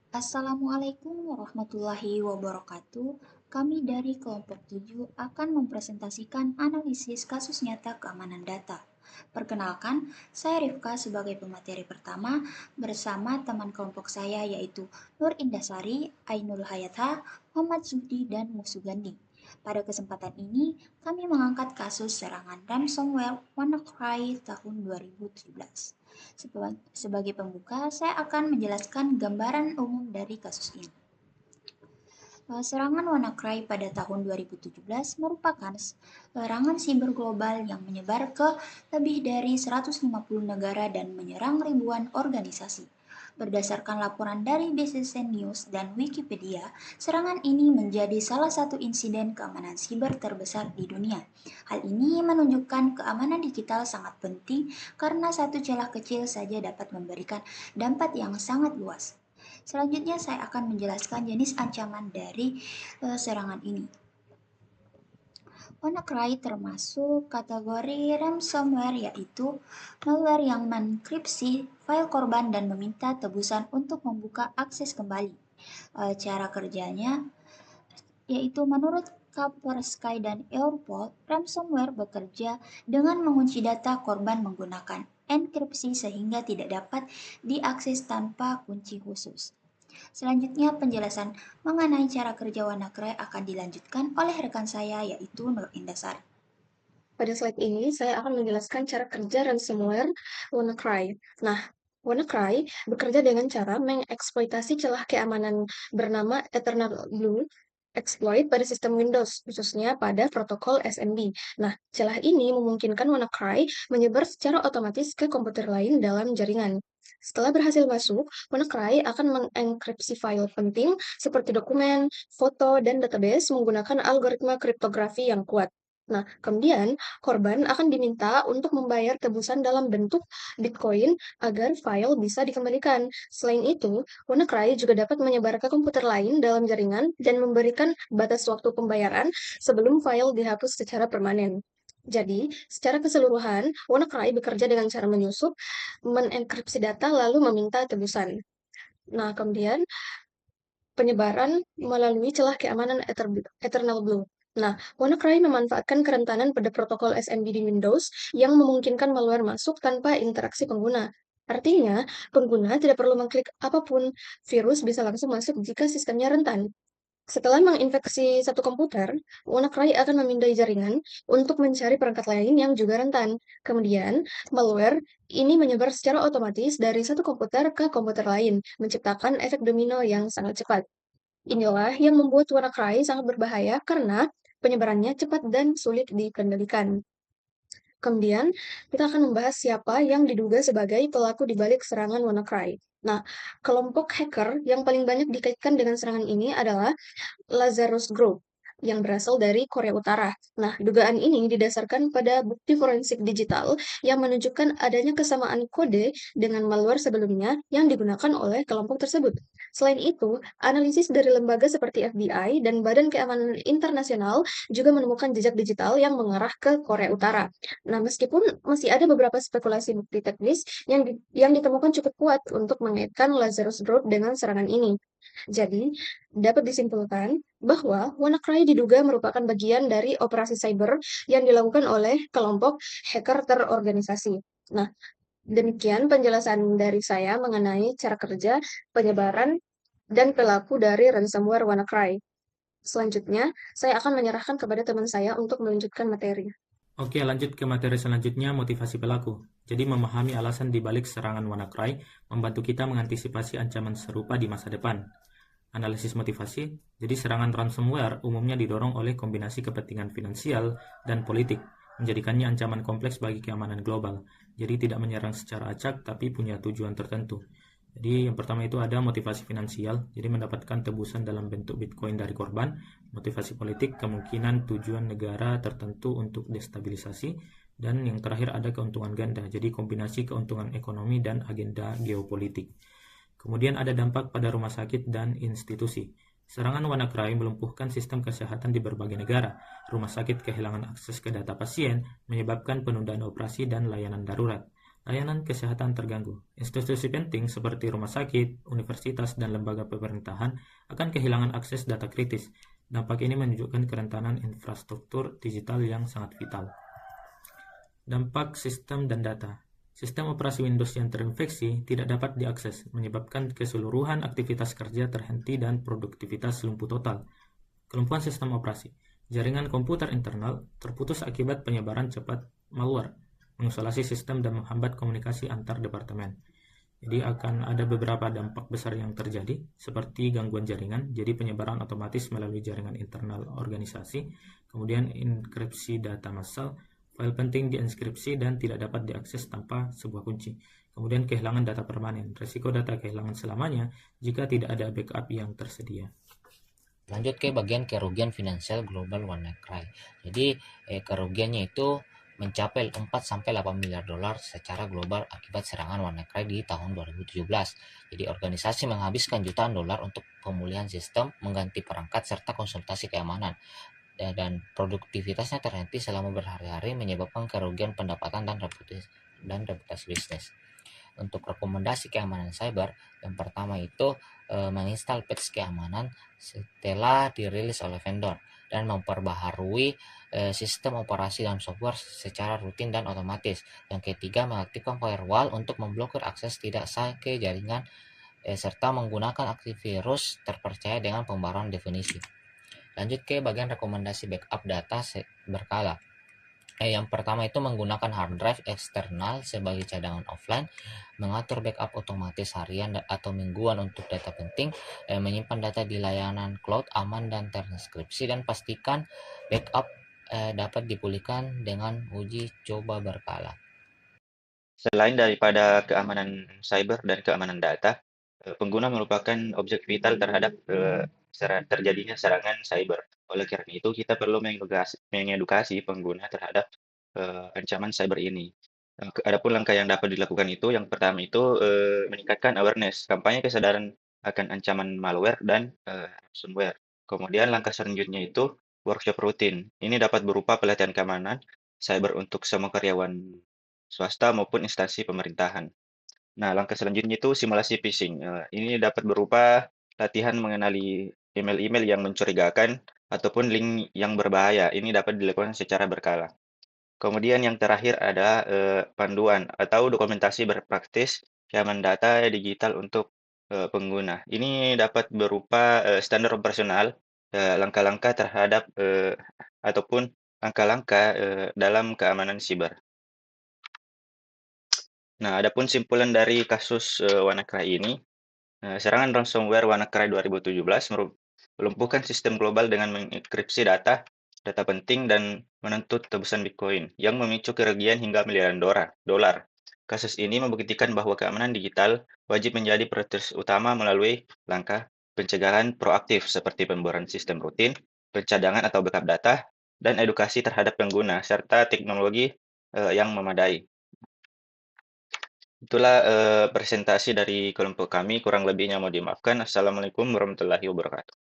Assalamualaikum warahmatullahi wabarakatuh. Kami dari kelompok 7 akan mempresentasikan analisis kasus nyata keamanan data. Perkenalkan, saya Rifka sebagai pemateri pertama bersama teman kelompok saya yaitu Nur Indasari, Ainul Hayatha, Muhammad Zuhdi, dan Musugandi. Pada kesempatan ini, kami mengangkat kasus serangan ransomware WannaCry tahun 2017. Sebagai pembuka, saya akan menjelaskan gambaran umum dari kasus ini. Serangan WannaCry pada tahun 2017 merupakan serangan siber global yang menyebar ke lebih dari 150 negara dan menyerang ribuan organisasi. Berdasarkan laporan dari BCC News dan Wikipedia, serangan ini menjadi salah satu insiden keamanan siber terbesar di dunia. Hal ini menunjukkan keamanan digital sangat penting karena satu celah kecil saja dapat memberikan dampak yang sangat luas. Selanjutnya saya akan menjelaskan jenis ancaman dari serangan ini. WannaCry termasuk kategori ransomware, yaitu malware yang menenkripsi file korban dan meminta tebusan untuk membuka akses kembali. Cara kerjanya yaitu menurut Kaspersky dan Europol, ransomware bekerja dengan mengunci data korban menggunakan enkripsi sehingga tidak dapat diakses tanpa kunci khusus. Selanjutnya penjelasan mengenai cara kerja WannaCry akan dilanjutkan oleh rekan saya yaitu Nur Indasari. Pada slide ini, saya akan menjelaskan cara kerja ransomware WannaCry. Nah, WannaCry bekerja dengan cara mengeksploitasi celah keamanan bernama Eternal Blue exploit pada sistem Windows, khususnya pada protokol SMB. Nah, celah ini memungkinkan WannaCry menyebar secara otomatis ke komputer lain dalam jaringan. Setelah berhasil masuk, WannaCry akan mengenkripsi file penting seperti dokumen, foto, dan database menggunakan algoritma kriptografi yang kuat. Nah, kemudian korban akan diminta untuk membayar tebusan dalam bentuk Bitcoin agar file bisa dikembalikan. Selain itu, WannaCry juga dapat menyebar ke komputer lain dalam jaringan dan memberikan batas waktu pembayaran sebelum file dihapus secara permanen. Jadi, secara keseluruhan, WannaCry bekerja dengan cara menyusup, menenkripsi data, lalu meminta tebusan. Nah, kemudian penyebaran melalui celah keamanan Eternal Blue. Nah, WannaCry memanfaatkan kerentanan pada protokol SMB di Windows yang memungkinkan malware masuk tanpa interaksi pengguna. Artinya, pengguna tidak perlu mengklik apapun, virus bisa langsung masuk jika sistemnya rentan. Setelah menginfeksi satu komputer, WannaCry akan memindai jaringan untuk mencari perangkat lain yang juga rentan. Kemudian, malware ini menyebar secara otomatis dari satu komputer ke komputer lain, menciptakan efek domino yang sangat cepat. Inilah yang membuat WannaCry sangat berbahaya karena penyebarannya cepat dan sulit dikendalikan. Kemudian, kita akan membahas siapa yang diduga sebagai pelaku di balik serangan WannaCry. Nah, kelompok hacker yang paling banyak dikaitkan dengan serangan ini adalah Lazarus Group yang berasal dari Korea Utara. Nah, dugaan ini didasarkan pada bukti forensik digital yang menunjukkan adanya kesamaan kode dengan malware sebelumnya yang digunakan oleh kelompok tersebut. Selain itu, analisis dari lembaga seperti FBI dan Badan Keamanan Internasional juga menemukan jejak digital yang mengarah ke Korea Utara. Nah, meskipun masih ada beberapa spekulasi bukti teknis yang ditemukan cukup kuat untuk mengaitkan Lazarus Group dengan serangan ini. Jadi, dapat disimpulkan bahwa WannaCry diduga merupakan bagian dari operasi cyber yang dilakukan oleh kelompok hacker terorganisasi. Nah, demikian penjelasan dari saya mengenai cara kerja, penyebaran, dan pelaku dari ransomware WannaCry. Selanjutnya, saya akan menyerahkan kepada teman saya untuk melanjutkan materi. Oke, lanjut ke materi selanjutnya, motivasi pelaku. Jadi, memahami alasan di balik serangan WannaCry membantu kita mengantisipasi ancaman serupa di masa depan. Analisis motivasi, jadi serangan ransomware umumnya didorong oleh kombinasi kepentingan finansial dan politik, menjadikannya ancaman kompleks bagi keamanan global. Jadi tidak menyerang secara acak, tapi punya tujuan tertentu. Jadi yang pertama itu ada motivasi finansial, jadi mendapatkan tebusan dalam bentuk Bitcoin dari korban. Motivasi politik, kemungkinan tujuan negara tertentu untuk destabilisasi. Dan yang terakhir ada keuntungan ganda, jadi kombinasi keuntungan ekonomi dan agenda geopolitik. Kemudian ada dampak pada rumah sakit dan institusi. Serangan WannaCry melumpuhkan sistem kesehatan di berbagai negara. Rumah sakit kehilangan akses ke data pasien, menyebabkan penundaan operasi dan layanan darurat. Layanan kesehatan terganggu. Institusi penting seperti rumah sakit, universitas, dan lembaga pemerintahan akan kehilangan akses data kritis. Dampak ini menunjukkan kerentanan infrastruktur digital yang sangat vital. Dampak sistem dan data. Sistem operasi Windows yang terinfeksi tidak dapat diakses, menyebabkan keseluruhan aktivitas kerja terhenti dan produktivitas lumpuh total. Kelumpuhan sistem operasi. Jaringan komputer internal terputus akibat penyebaran cepat malware, mengisolasi sistem dan menghambat komunikasi antar departemen. Jadi akan ada beberapa dampak besar yang terjadi, seperti gangguan jaringan, jadi penyebaran otomatis melalui jaringan internal organisasi, kemudian enkripsi data massal, file penting dienkripsi dan tidak dapat diakses tanpa sebuah kunci. Kemudian kehilangan data permanen, resiko data kehilangan selamanya jika tidak ada backup yang tersedia. Lanjut ke bagian kerugian finansial global WannaCry. Jadi kerugiannya itu mencapai 4-8 miliar dolar secara global akibat serangan WannaCry di tahun 2017. Jadi organisasi menghabiskan jutaan dolar untuk pemulihan sistem, mengganti perangkat, serta konsultasi keamanan. Dan produktivitasnya terhenti selama berhari-hari, menyebabkan kerugian pendapatan dan reputasi bisnis. Untuk rekomendasi keamanan cyber, yang pertama itu menginstal patch keamanan setelah dirilis oleh vendor dan memperbaharui sistem operasi dan software secara rutin dan otomatis. Yang ketiga, mengaktifkan firewall untuk memblokir akses tidak sah ke jaringan serta menggunakan antivirus terpercaya dengan pembaruan definisi. Lanjut ke bagian rekomendasi backup data berkala. Yang pertama itu menggunakan hard drive eksternal sebagai cadangan offline, mengatur backup otomatis harian atau mingguan untuk data penting, menyimpan data di layanan cloud aman dan terenkripsi, dan pastikan backup dapat dipulihkan dengan uji coba berkala. Selain daripada keamanan cyber dan keamanan data, pengguna merupakan objek vital terhadap terjadinya serangan cyber. Oleh karena itu, kita perlu mengedukasi pengguna terhadap ancaman cyber ini. Adapun langkah yang dapat dilakukan itu, yang pertama itu meningkatkan awareness, kampanye kesadaran akan ancaman malware dan ransomware. Kemudian langkah selanjutnya itu workshop rutin. Ini dapat berupa pelatihan keamanan cyber untuk semua karyawan swasta maupun instansi pemerintahan. Nah, langkah selanjutnya itu simulasi phishing. Ini dapat berupa latihan mengenali email-email yang mencurigakan ataupun link yang berbahaya. Ini dapat dilakukan secara berkala. Kemudian yang terakhir ada panduan atau dokumentasi berpraktis keamanan data digital untuk pengguna. Ini dapat berupa standar operasional, langkah-langkah terhadap ataupun langkah-langkah dalam keamanan siber. Nah, adapun simpulan dari kasus WannaCry ini, serangan ransomware WannaCry 2017 melumpuhkan sistem global dengan mengenkripsi data penting, dan menuntut tebusan Bitcoin yang memicu kerugian hingga miliaran dolar. Kasus ini membuktikan bahwa keamanan digital wajib menjadi prioritas utama melalui langkah pencegahan proaktif seperti pembuaran sistem rutin, pencadangan atau backup data, dan edukasi terhadap pengguna, serta teknologi yang memadai. Itulah presentasi dari kelompok kami, kurang lebihnya mohon dimaafkan. Assalamualaikum warahmatullahi wabarakatuh.